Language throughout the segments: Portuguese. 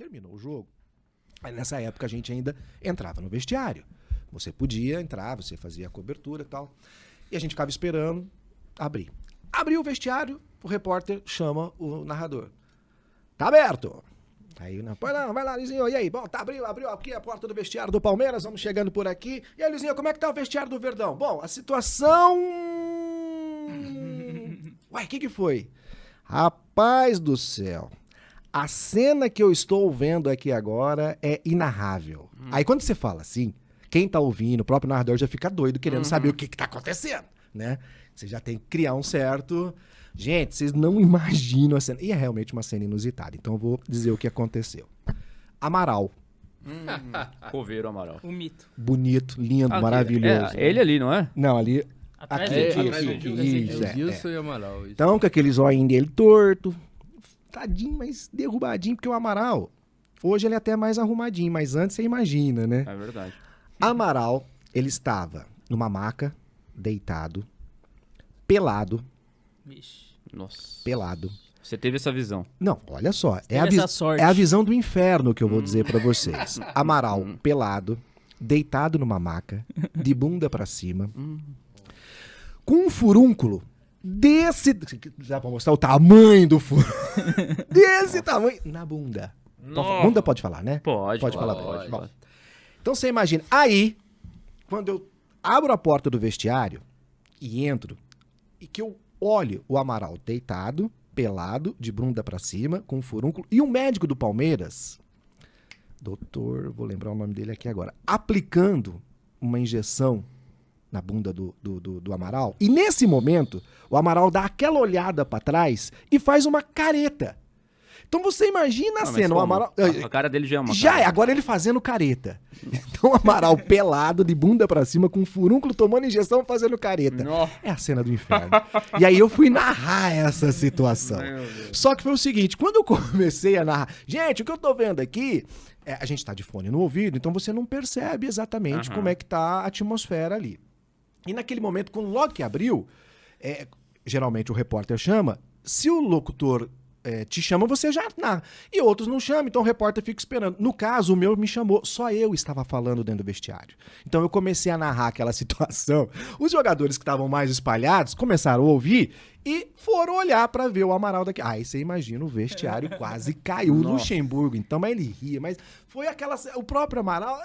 Terminou o jogo. Aí nessa época a gente ainda entrava no vestiário. Você podia entrar, você fazia a cobertura e tal. E a gente ficava esperando abrir. Abriu o vestiário, o repórter chama o narrador. Tá aberto. Aí, pois não, vai lá, Luizinho. E aí? Bom, tá, abriu aqui a porta do vestiário do Palmeiras, vamos chegando por aqui. E aí, Luizinho, como é que tá o vestiário do Verdão? Bom, a situação... Ué, o que foi? Rapaz do céu. A cena que eu estou vendo aqui agora é inarrável. Aí quando você fala assim, quem tá ouvindo, o próprio narrador já fica doido querendo saber o que tá acontecendo, né? Você já tem que criar um certo... Gente, vocês não imaginam a cena. E é realmente uma cena inusitada. Então eu vou dizer o que aconteceu. Amaral. Coveiro Amaral. O mito. Bonito, lindo, maravilhoso. É ele ali, não é? Não, ali... Atrás aqui, do isso, Gilson. isso, É o Gilson e o Amaral. Isso. Então, com aqueles olhinhos dele torto, tadinho, mas derrubadinho, porque o Amaral, hoje ele é até mais arrumadinho, mas antes você imagina, né? É verdade. Amaral, ele estava numa maca, deitado, pelado, Vixe. Nossa. pelado. Você teve essa visão. Não, olha só, é Teve essa sorte. é a visão do inferno que eu vou dizer pra vocês. Amaral, pelado, deitado numa maca, de bunda pra cima, com um furúnculo desse... Dá pra mostrar o tamanho do furúnculo? Desse tamanho, na bunda. Bunda pode falar, né? Pode falar. pode. Bom, então você imagina, aí, quando eu abro a porta do vestiário e entro, e que eu olho o Amaral deitado, pelado, de bunda pra cima, com um furúnculo, e um médico do Palmeiras, doutor, vou lembrar o nome dele aqui agora, aplicando uma injeção na bunda do Amaral, e nesse momento, o Amaral dá aquela olhada pra trás e faz uma careta. Então você imagina a cena, o Amaral... A cara dele já é uma Já cara. é, agora ele fazendo careta. Então o Amaral pelado, de bunda pra cima, com um furúnculo, tomando injeção, fazendo careta. Nossa. É a cena do inferno. E aí eu fui narrar essa situação. Só que foi o seguinte, quando eu comecei a narrar... Gente, o que eu tô vendo aqui... a gente tá de fone no ouvido, então você não percebe exatamente como é que tá a atmosfera ali. E naquele momento, quando logo que abriu, geralmente o repórter chama, se o locutor... te chama, você já narra. E outros não chamam, então o repórter fica esperando. No caso, o meu me chamou, só eu estava falando dentro do vestiário. Então eu comecei a narrar aquela situação. Os jogadores que estavam mais espalhados começaram a ouvir e foram olhar para ver o Amaral daqui. Aí você imagina, o vestiário quase caiu. O Luxemburgo, então, mas ele ria. Mas foi aquela... O próprio Amaral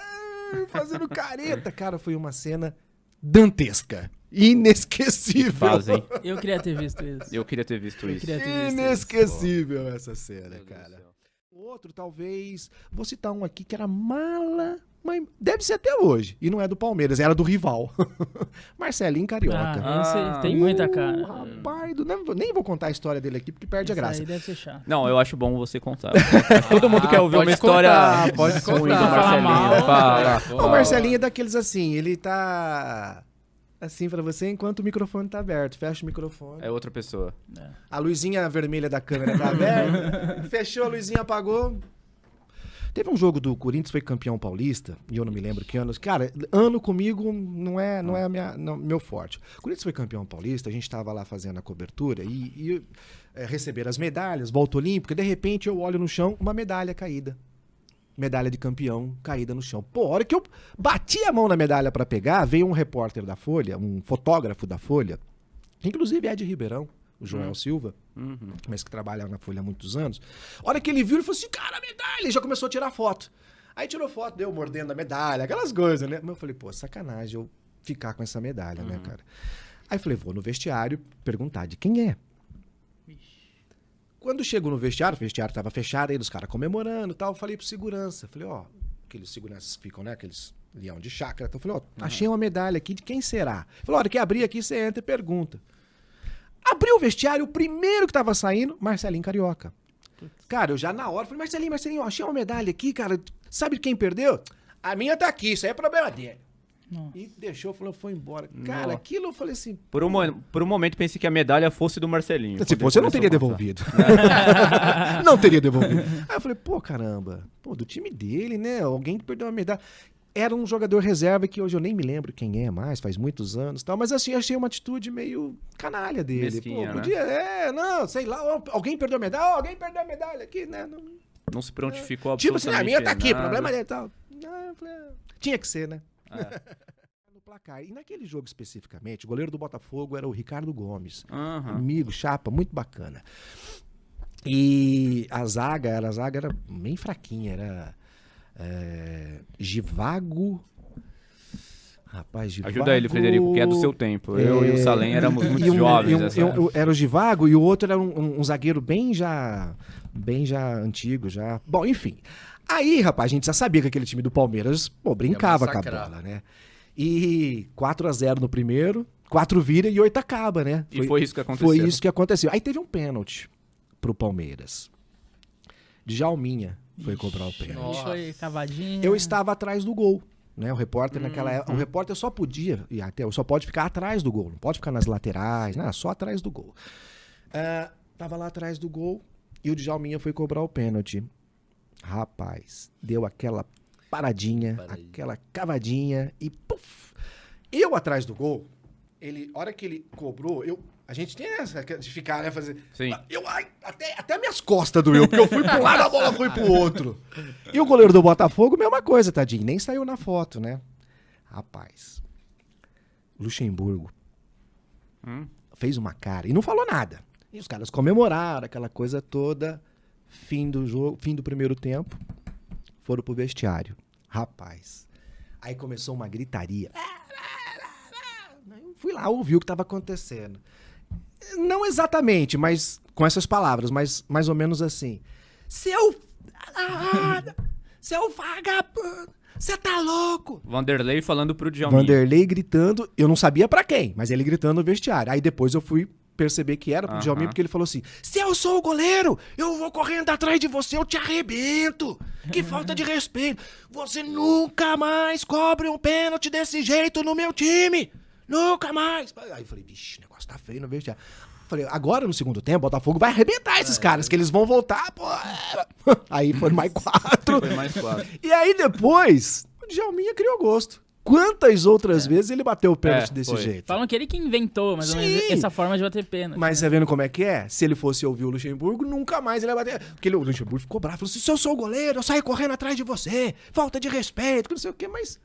fazendo careta. Cara, foi uma cena dantesca. Inesquecível. Fazem. Eu queria ter visto isso. Eu queria ter visto isso. Inesquecível essa cena, cara. Outro, talvez... Vou citar um aqui que era mala... Mas deve ser até hoje. E não é do Palmeiras, era do rival. Marcelinho Carioca. Esse tem muita cara. Rapaz, nem vou contar a história dele aqui, porque perde a graça. Aí deve ser chato. Não, eu acho bom você contar. Todo mundo quer ouvir uma história pode ruim do contar. Marcelinho. Fala. O Marcelinho é daqueles assim, ele tá... Assim pra você, enquanto o microfone tá aberto. Fecha o microfone. É outra pessoa. A luzinha vermelha da câmera tá aberta. Fechou, a luzinha apagou. Teve um jogo do Corinthians, foi campeão paulista, e eu não me lembro que ano. Cara, ano comigo não é meu forte. O Corinthians foi campeão paulista, a gente tava lá fazendo a cobertura e receberam as medalhas, volta olímpica, de repente eu olho no chão, uma medalha caída. Medalha de campeão caída no chão. Pô, a hora que eu bati a mão na medalha pra pegar, veio um repórter da Folha, um fotógrafo da Folha, que inclusive é de Ribeirão, o Joel Silva, mas que trabalha na Folha há muitos anos. A hora que ele viu, ele falou assim, cara, a medalha! Ele já começou a tirar foto. Aí tirou foto, deu mordendo a medalha, aquelas coisas, né? Mas eu falei, pô, sacanagem eu ficar com essa medalha, né, cara? Aí eu falei, vou no vestiário perguntar de quem é. Quando chego no vestiário, o vestiário tava fechado, aí os caras comemorando e tal, eu falei pro segurança, falei, ó, aqueles seguranças ficam, né, aqueles leão de chácara, então eu falei, ó, achei uma medalha aqui, de quem será? Ele falou, ó, hora que abrir aqui, você entra e pergunta. Abriu o vestiário, o primeiro que tava saindo, Marcelinho Carioca. Cara, eu já na hora falei, Marcelinho, ó, achei uma medalha aqui, cara, sabe quem perdeu? A minha tá aqui, isso aí é problema dele. E deixou, falou, foi embora. Cara, aquilo eu falei assim... Por um momento pensei que a medalha fosse do Marcelinho. Se fosse, eu não teria devolvido. Não teria devolvido. Aí eu falei, pô, caramba, pô, do time dele, né? Alguém que perdeu uma medalha. Era um jogador reserva que hoje eu nem me lembro quem é mais, faz muitos anos e tal, mas assim, achei uma atitude meio canalha dele. Mesquinha, pô, podia, não, sei lá, alguém perdeu a medalha, alguém perdeu a medalha aqui, né? Não, Não se prontificou Tipo assim, absolutamente a minha tá aqui, nada. problema dele e tal. Ah, eu falei, tinha que ser, né? É. No placar. E naquele jogo especificamente, o goleiro do Botafogo era o Ricardo Gomes. Aham. Amigo, chapa, muito bacana. E a zaga era bem fraquinha, era Givago. Rapaz, Givago... Ajuda ele, Frederico, que é do seu tempo. Eu e o Salem éramos muito jovens nessa época. Era o Givago e o outro era um zagueiro bem já antigo, já. Bom, enfim. Aí, rapaz, a gente já sabia que aquele time do Palmeiras, pô, brincava com a bola, né? E 4-0 no primeiro, 4 vira e 8 acaba, né? E foi isso que aconteceu. Foi isso que aconteceu. Aí teve um pênalti pro Palmeiras. Djalminha foi cobrar o pênalti. Foi cavadinha. Eu estava atrás do gol, né? O repórter naquela época, o repórter só podia, e até só pode ficar atrás do gol, não pode ficar nas laterais, né? Só atrás do gol. Tava lá atrás do gol e o Djalminha foi cobrar o pênalti. Rapaz, deu aquela paradinha, aquela cavadinha e puf! Eu atrás do gol, a hora que ele cobrou, a gente tem essa de ficar, né, fazer... Sim. Até minhas costas doeu, porque eu fui pra um lado, a bola foi pro outro. E o goleiro do Botafogo, mesma coisa, tadinho, nem saiu na foto, né? Rapaz, Luxemburgo fez uma cara e não falou nada. E os caras comemoraram aquela coisa toda, fim do jogo, fim do primeiro tempo, foram pro vestiário. Rapaz, aí começou uma gritaria. Eu fui lá, ouvi o que estava acontecendo. Não exatamente, mas com essas palavras, mas mais ou menos assim. Seu vagabundo, você tá louco? Vanderlei falando pro Djalminha. Vanderlei gritando, eu não sabia pra quem, mas ele gritando no vestiário. Aí depois eu fui perceber que era pro Djalminha, porque ele falou assim, se eu sou o goleiro, eu vou correndo atrás de você, eu te arrebento. Que falta de respeito. Você nunca mais cobre um pênalti desse jeito no meu time. Nunca mais. Aí eu falei, bicho, o negócio tá feio no vestiário. Falei, agora no segundo tempo, o Botafogo vai arrebentar esses caras, que eles vão voltar, pô. Aí foram mais 4. Foi mais 4. E aí depois, o Djalminha criou gosto. Quantas outras vezes ele bateu o pênalti desse jeito? Falam que ele que inventou, mais ou menos, essa forma de bater pênalti. Mas você vendo como é que é? Se ele fosse ouvir o Luxemburgo, nunca mais ele ia bater. Porque o Luxemburgo ficou bravo, falou assim, se eu sou o goleiro, eu saio correndo atrás de você, falta de respeito, não sei o quê, mas...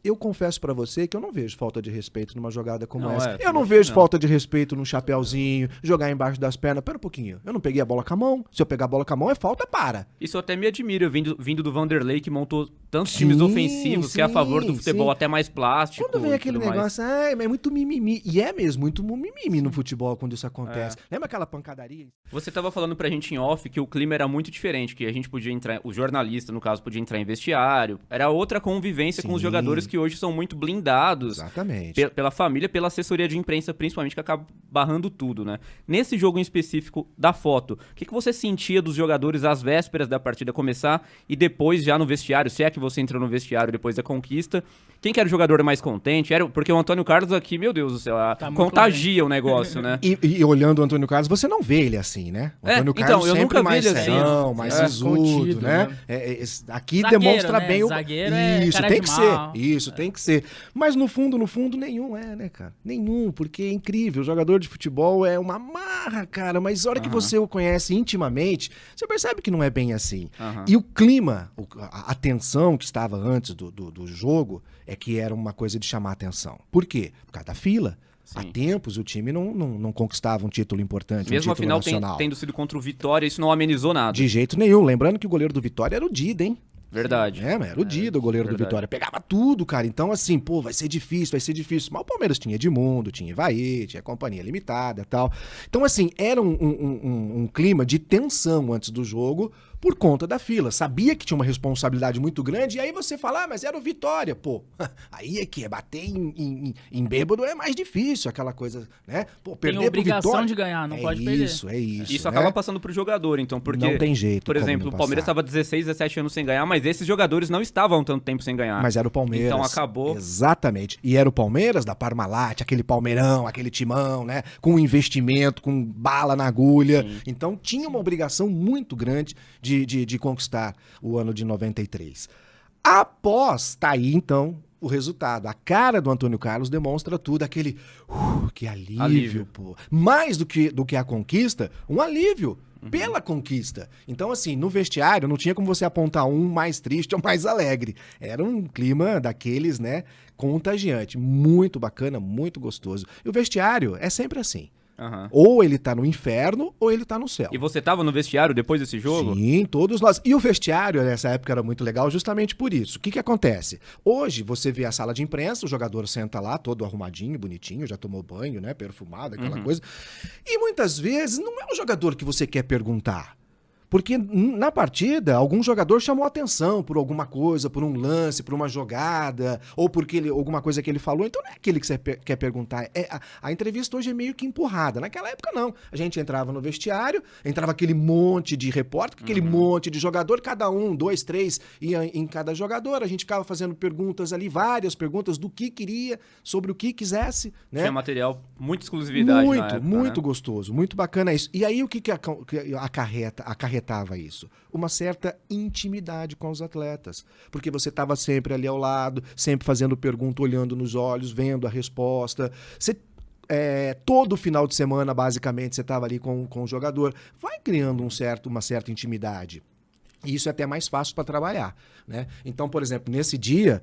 Eu confesso pra você que eu não vejo falta de respeito numa jogada como essa. Eu não vejo falta de respeito num chapéuzinho, jogar embaixo das pernas. Pera um pouquinho, eu não peguei a bola com a mão. Se eu pegar a bola com a mão, é falta, para. Isso até me admira, vindo do Vanderlei, que montou tantos times ofensivos, que é a favor do futebol até mais plástico. Quando vem aquele negócio, é muito mimimi. E é mesmo, muito mimimi no futebol quando isso acontece. Lembra aquela pancadaria? Você tava falando pra gente em off que o clima era muito diferente, que a gente podia entrar, o jornalista, no caso, podia entrar em vestiário. Era outra convivência com os jogadores que hoje são muito blindados. Exatamente. Pela família, pela assessoria de imprensa, principalmente, que acaba barrando tudo, né? Nesse jogo em específico da foto, o que você sentia dos jogadores às vésperas da partida começar e depois já no vestiário, se é que você entrou no vestiário depois da conquista? Quem que era o jogador mais contente? Porque o Antônio Carlos aqui, meu Deus do céu, contagia o negócio, né? E olhando o Antônio Carlos, você não vê ele assim, né? O Antônio Carlos eu sempre nunca mais vi ele serão, assim. mais sisudo, contido, né? Aqui zagueiro, demonstra né? bem o... Zagueiro é Isso, cara tem de que mal. ser. Isso, tem que ser. Mas no fundo, nenhum né, cara? Nenhum, porque é incrível. O jogador de futebol é uma marra, cara. Mas a hora que você o conhece intimamente, você percebe que não é bem assim. E o clima, a tensão que estava antes do jogo, é que era uma coisa de chamar a atenção. Por quê? Por causa da fila. Sim. Há tempos o time não conquistava um título importante, mesmo um título afinal nacional. Tendo sido contra o Vitória, isso não amenizou nada. De jeito nenhum. Lembrando que o goleiro do Vitória era o Dida, hein? Verdade. Mas era o Dida, o goleiro do Vitória. Pegava tudo, cara. Então, assim, pô, vai ser difícil. Mas o Palmeiras tinha Edmundo, tinha Ivaí, tinha Companhia Limitada e tal. Então, assim, era um clima de tensão antes do jogo por conta da fila. Sabia que tinha uma responsabilidade muito grande, e aí você fala, mas era o Vitória. Pô, aí é que bater em bêbado é mais difícil, aquela coisa, né? Pô, perder tem obrigação pro Vitória, de ganhar, não pode perder. É isso. Isso né? acaba passando pro jogador, então, porque... Não tem jeito. Por exemplo, o Palmeiras estava 16, 17 anos sem ganhar, mas esses jogadores não estavam tanto tempo sem ganhar. Mas era o Palmeiras. Então acabou... Exatamente. E era o Palmeiras da Parmalat, aquele Palmeirão, aquele timão, né? Com investimento, com bala na agulha. Sim. Então tinha uma obrigação muito grande de conquistar o ano de 93. Após, tá aí então o resultado. A cara do Antônio Carlos demonstra tudo, aquele que alívio, pô. Mais do que a conquista, um alívio. pela conquista. Então, assim, no vestiário não tinha como você apontar um mais triste ou mais alegre. Era um clima daqueles, né, contagiante. Muito bacana, muito gostoso. E o vestiário é sempre assim. Aham. Ou ele tá no inferno ou ele tá no céu. E você tava no vestiário depois desse jogo? Sim, todos nós. E o vestiário, nessa época, era muito legal justamente por isso. O que que acontece? Hoje, você vê a sala de imprensa, o jogador senta lá, todo arrumadinho, bonitinho, já tomou banho, né, perfumado, aquela coisa. E muitas vezes não é o jogador que você quer perguntar. Porque na partida, algum jogador chamou atenção por alguma coisa, por um lance, por uma jogada, ou porque alguma coisa que ele falou. Então não é aquele que você quer perguntar. A entrevista hoje é meio que empurrada. Naquela época, não. A gente entrava no vestiário, entrava aquele monte de repórter, aquele monte de jogador, cada um, 2, 3, ia em cada jogador. A gente ficava fazendo perguntas ali, várias perguntas do que queria, sobre o que quisesse. Né? Tinha material, muita exclusividade na época, muito né? gostoso, muito bacana isso. E aí o que acarretava isso? Uma certa intimidade com os atletas. Porque você estava sempre ali ao lado, sempre fazendo pergunta, olhando nos olhos, vendo a resposta. Você, todo final de semana, basicamente, você estava ali com o jogador. Vai criando uma certa intimidade. E isso é até mais fácil para trabalhar, né? Então, por exemplo, nesse dia,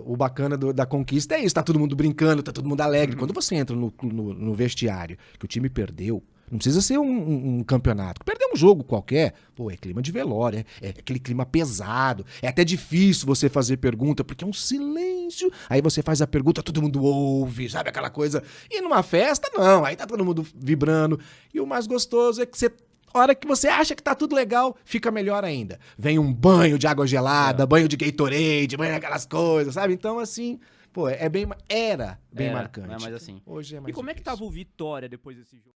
o bacana da conquista é isso, tá todo mundo brincando, tá todo mundo alegre. Quando você entra no vestiário, que o time perdeu, não precisa ser um campeonato. Perder um jogo qualquer, pô, é clima de velório, é aquele clima pesado. É até difícil você fazer pergunta, porque é um silêncio. Aí você faz a pergunta, todo mundo ouve, sabe aquela coisa. E numa festa, não, aí tá todo mundo vibrando. E o mais gostoso é que a hora que você acha que tá tudo legal, fica melhor ainda. Vem um banho de água gelada, banho de Gatorade, banho daquelas coisas, sabe? Então, assim, pô, era bem marcante. Não é mais assim. Hoje é mais E como é que difícil. tava o Vitória depois desse jogo?